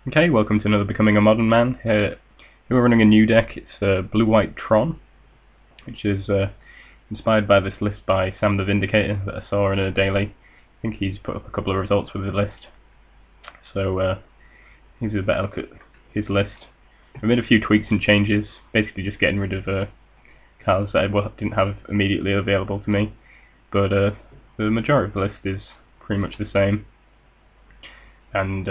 Okay, welcome to another Becoming a Modern Man. Here we're running a new deck. It's blue-white Tron, which is inspired by this list by Sam the Vindicator that I saw in a daily. I think he's put up a couple of results with the list. So here's a better look at his list. I made a few tweaks and changes, basically just getting rid of cards that I didn't have immediately available to me. But the majority of the list is pretty much the same. And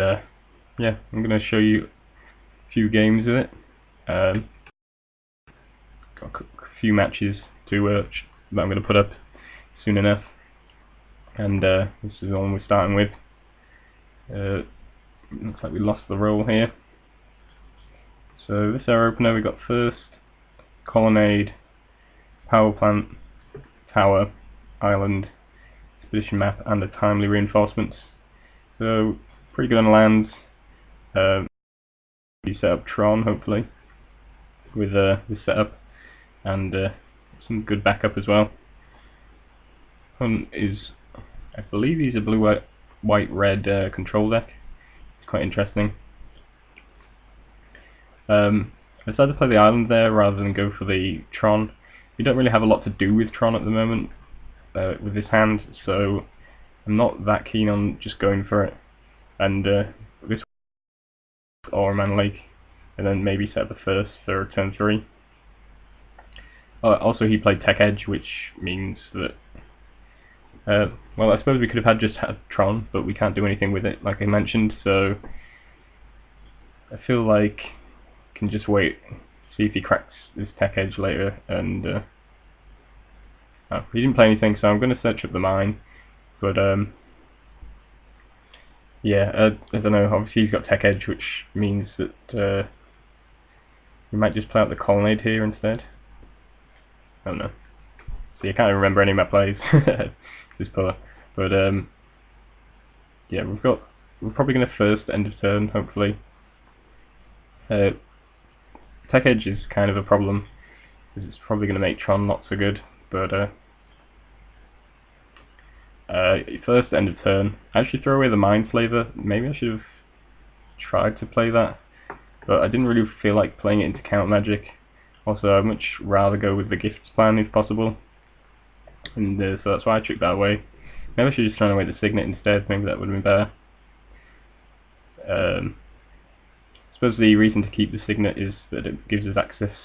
yeah, I'm going to show you a few games of it. Got a few matches that I'm going to put up soon enough. And this is the one we're starting with. Looks like we lost the roll here. So this is our opener. We got first Colonnade, Power Plant, Tower, Island, Expedition Map, and a Timely Reinforcements. So pretty good on lands. You set up Tron hopefully with this setup, and some good backup as well. One is, I believe he's a blue-white-red control deck. It's quite interesting. I decided to play the island there rather than go for the Tron. We don't really have a lot to do with Tron at the moment with this hand, so I'm not that keen on just going for it. And this or a mana leak, and then maybe set up a first for turn 3. Also he played Tech Edge, which means that well, I suppose we could have just had Tron, but we can't do anything with it like I mentioned, so I feel like I can just wait, see if he cracks this Tech Edge later. And he didn't play anything, so I'm going to search up the mine, but yeah, I don't know, obviously he's got Tech Edge, which means that we might just play out the Colonnade here instead. I don't know. See, I can't even remember any of my plays. This poor. But yeah, we're probably going to first end of turn, hopefully. Tech Edge is kind of a problem, because it's probably going to make Tron not so good, but first end of turn, I actually throw away the Mindslaver. Maybe I should have tried to play that, but I didn't really feel like playing it into counter magic. Also, I'd much rather go with the Gifts plan if possible, and so that's why I took that away. Maybe I should just throw away the Signet instead. Maybe that would have been better. I suppose the reason to keep the Signet is that it gives us access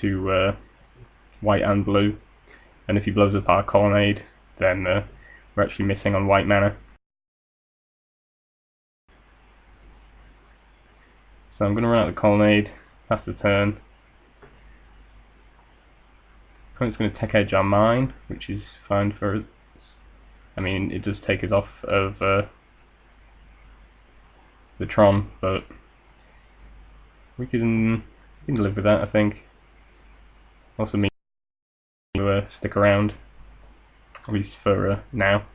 to white and blue, and if he blows up our Colonnade, then we're actually missing on white mana. So I'm going to run out the Colonnade, pass the turn. Opponent's going to Tech Edge our mine, which is fine for us. I mean, it does take us off of the Tron, but we can live with that, I think. Also means to stick around, at least for now.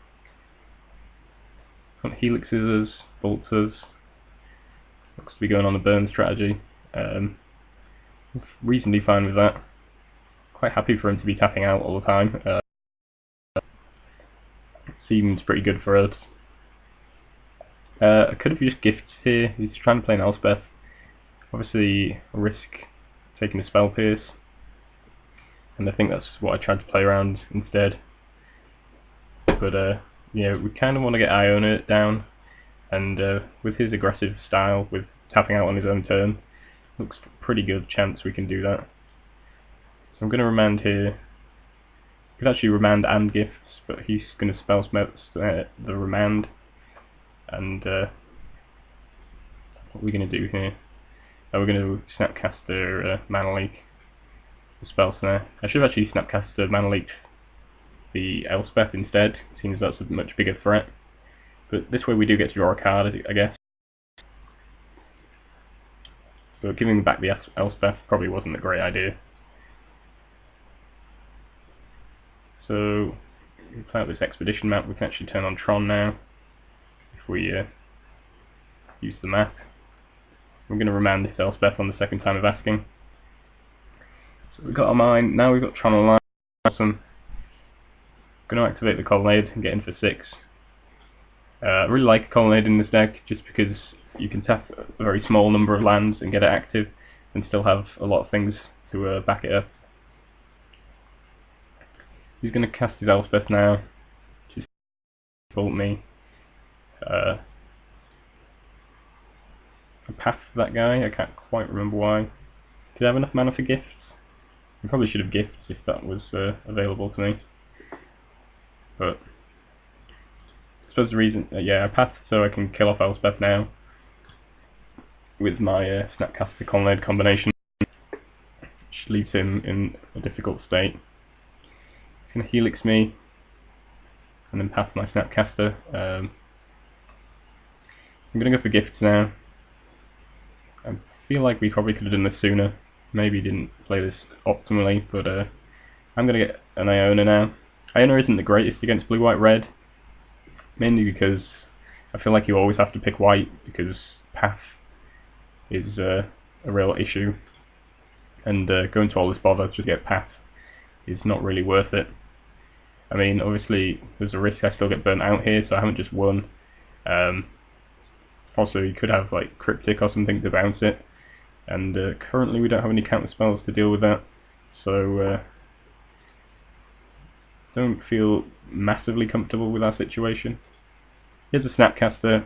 Helixes us, bolts us. Looks to be going on a burn strategy. Reasonably fine with that. Quite happy for him to be tapping out all the time. Seems pretty good for us. I could have used Gifts here. He's trying to play an Elspeth. Obviously risk taking a Spell Pierce, and I think that's what I tried to play around instead. But yeah, we kind of want to get Iona down, and with his aggressive style, with tapping out on his own turn, looks pretty good chance we can do that. So I'm going to remand here. Could actually remand and Gifts, but he's going to spell smelt the remand. And what are we going to do here? We're going to Snapcaster Mana Leak the Spell Snare. I should have actually Snapcaster Mana Leak the Elspeth instead, seems that's a much bigger threat. But this way we do get to draw a card, I guess. So giving back the Elspeth probably wasn't a great idea. So we play out this Expedition Map. We can actually turn on Tron now if we use the map. We're going to remand this Elspeth on the second time of asking. So we've got our mine, now we've got Tron online. Awesome. Going to activate the Colonnade and get in for 6. I really like Colonnade in this deck just because you can tap a very small number of lands and get it active, and still have a lot of things to back it up. He's going to cast his Elspeth now, just bolt me. I passed that guy, I can't quite remember why. Did I have enough mana for gifts? I probably should have gifts if that was available to me. But I suppose the reason, yeah, I passed so I can kill off Elspeth now with my Snapcaster Colonnade combination, which leaves him in a difficult state. He's going to Helix me and then pass my Snapcaster. I'm going to go for gifts now. I feel like we probably could have done this sooner. Maybe didn't play this optimally, but I'm going to get an Iona now. Iona isn't the greatest against blue, white, red, mainly because I feel like you always have to pick white because path is a real issue, and going to all this bother to get path is not really worth it. I mean, obviously there's a risk I still get burnt out here, so I haven't just won. Also, you could have like Cryptic or something to bounce it, and currently we don't have any counter spells to deal with that, so don't feel massively comfortable with our situation. Here's a Snapcaster,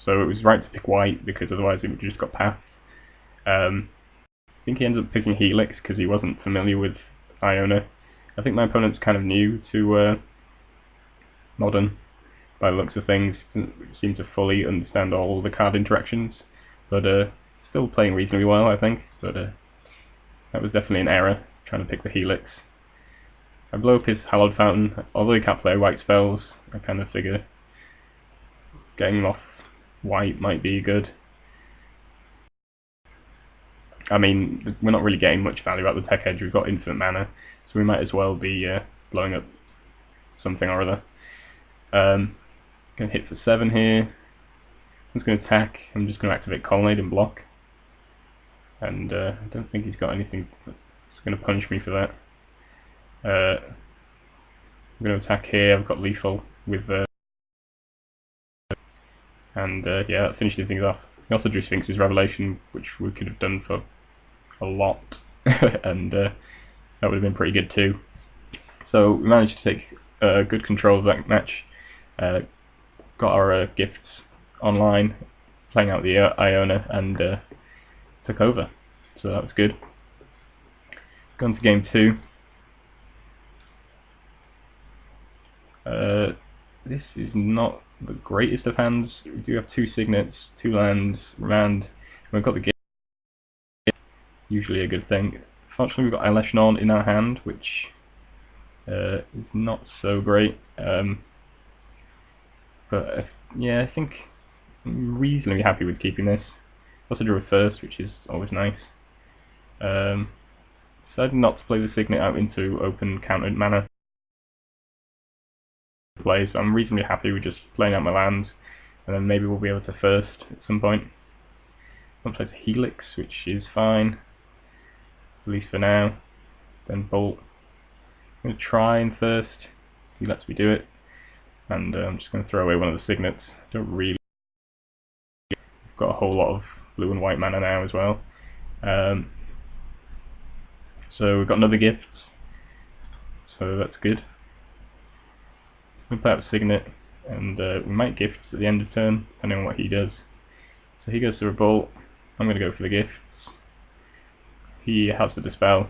so it was right to pick white because otherwise it would just got path. I think he ended up picking Helix because he wasn't familiar with Iona. I think my opponent's kind of new to Modern by the looks of things, doesn't seem to fully understand all the card interactions, but still playing reasonably well, I think. But that was definitely an error, trying to pick the Helix. I blow up his Hallowed Fountain. Although he can't play white spells, I kind of figure getting him off white might be good. I mean, we're not really getting much value out of the tech edge, we've got infinite mana, so we might as well be blowing up something or other. Going to hit for 7 here. I'm just going to attack. I'm just going to activate Colonnade and block. And I don't think he's got anything that's going to punish me for that. I'm going to attack here. I've got lethal with and yeah, that finishes things off. He also drew Sphinx's Revelation, which we could have done for a lot, and that would have been pretty good too. So we managed to take good control of that match. Got our gifts online, playing out the Iona, and took over. So that was good. Going to game 2. This is not the greatest of hands. We do have 2 signets, 2 lands, remand, and we've got the gift. Usually a good thing. Fortunately, we've got Eyelash Non in our hand, which is not so great. But yeah, I think I'm reasonably happy with keeping this. Also drew a first, which is always nice. Decided not to play the signet out into open countered mana play, so I'm reasonably happy with just playing out my lands, and then maybe we'll be able to first at some point. I'll play the Helix, which is fine, at least for now. Then Bolt. I'm going to try and first. He lets me do it, and I'm just going to throw away one of the signets. Don't really. I've got a whole lot of blue and white mana now as well. So we've got another gift, so that's good. We'll play out a signet, and we might gift at the end of turn, depending on what he does. So he goes to Revolt. I'm going to go for the gifts. He has to dispel.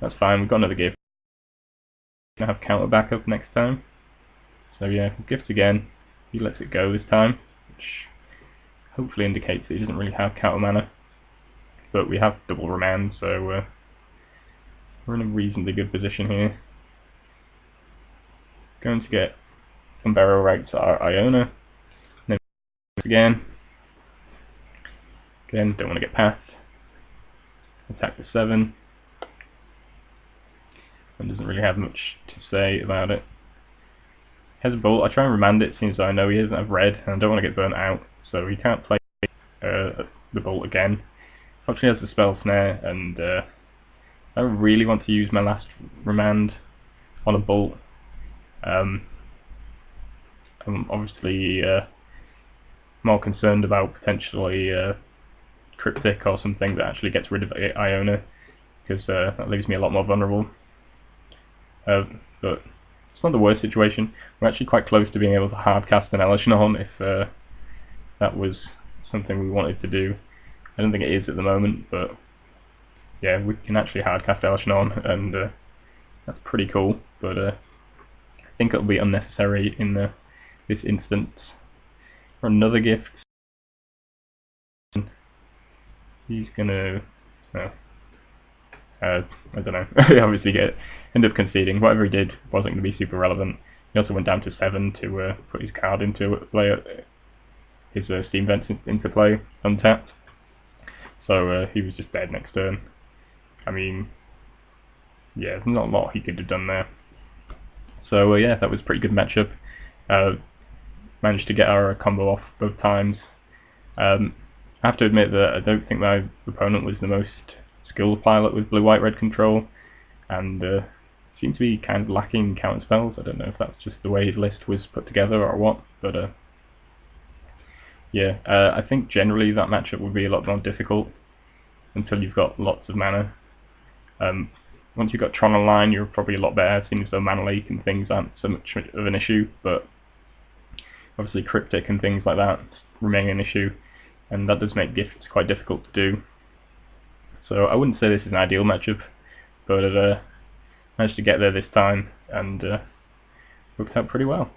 That's fine. We've got another gift. We're going to have counter backup next time. So yeah, gift again. He lets it go this time, which hopefully indicates that he doesn't really have counter mana. But we have double remand, so we're in a reasonably good position here. Going to get Umbrella right to our Iona. Then again, don't want to get past. Attack for 7. And doesn't really have much to say about it. Has a bolt. I try and remand it since I know he doesn't have red, and I don't want to get burnt out, so he can't play the bolt again. Fortunately, he has the spell snare, and I don't really want to use my last remand on a bolt. I'm obviously more concerned about potentially Cryptic or something that actually gets rid of Iona, because that leaves me a lot more vulnerable. But it's not the worst situation. We're actually quite close to being able to hardcast an Elishanon if that was something we wanted to do. I don't think it is at the moment, but yeah, we can actually hardcast Elishanon, and that's pretty cool, but I think it'll be unnecessary in this instance. For another gift, he's gonna, I don't know, obviously end up conceding. Whatever he did wasn't going to be super relevant. He also went down to 7 to put his card into play, his Steam Vents into play, untapped. So he was just dead next turn. I mean, yeah, there's not a lot he could have done there. So yeah, that was a pretty good matchup. Managed to get our combo off both times. I have to admit that I don't think my opponent was the most skilled pilot with blue-white-red control, and seemed to be kind of lacking counter spells. I don't know if that's just the way his list was put together or what, but yeah, I think generally that matchup would be a lot more difficult until you've got lots of mana. Once you've got Tron online, you're probably a lot better, seeing as though mana leak and things aren't so much of an issue, but obviously Cryptic and things like that remain an issue, and that does make gifts quite difficult to do. So I wouldn't say this is an ideal matchup, but I managed to get there this time, and worked out pretty well.